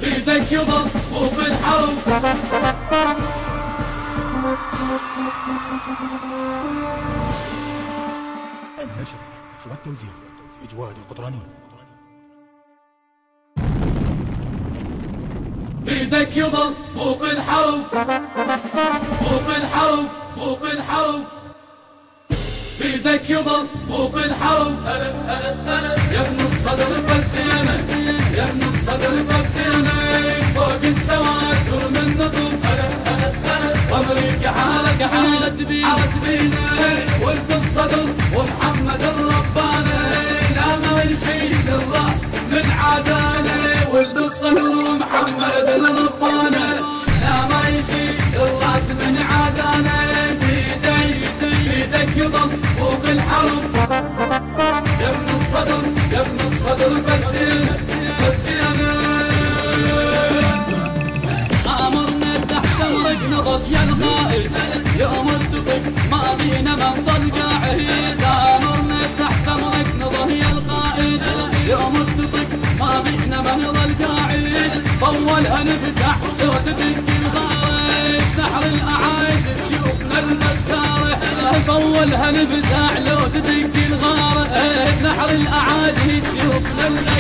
بيدك يظل فوق الحرب. النشر والتوزيع إجواد القطراني. بيدك يظل فوق الحرب، فوق الحرب، فوق الحرب. بيدك يظل فوق الحرب. يا ابن الصدر فالزينة، يا ابن الصدر فالزينة، فوق السواتر من نطب. وامريكا حالك حالت بينا، ولد الصدر ومحمد الرباني، لا ما يشيل الراس من عداله. ولد الصدر ومحمد الرباني، لا ما يشيل الراس من عداله. بيدك يظل فوق الحرب. يا ابن الصدر، يا ابن الصدر فالزينة، فالزينة. آمرنا تحت امرك نضل يا القائد، يوم الدقق ما بينا من ظل قاعد. آمرنا تحت امرك نضل يا القائد، يوم الدقق ما بينا من ظل قاعد. طولها نفزع لو تدق الغارة، نحر الاعايد سيوفنا المذكارة. طولها نفزع لو تدق الغارة، نحر الاعايد سيوفنا المذكارة.